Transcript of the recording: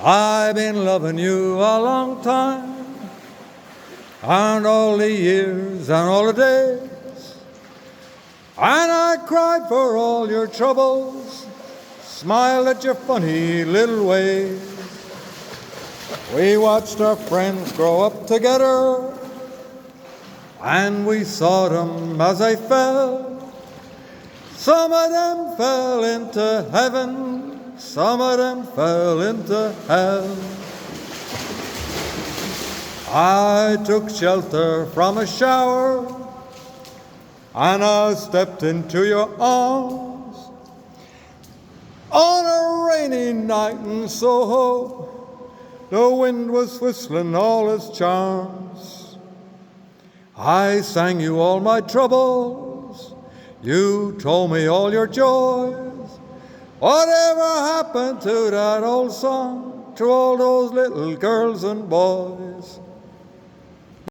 I've been loving you a long time, and all the years and all the days, and I cried for all your troubles, smiled at your funny little ways. We watched our friends grow up together, and we saw them as they fell. Some of them fell into heaven, some of them fell into hell. I took shelter from a shower, and I stepped into your arms on a rainy night in Soho. The wind was whistling all its charms. I sang you all my troubles. You told me all your joys. Whatever happened to that old song, to all those little girls and boys?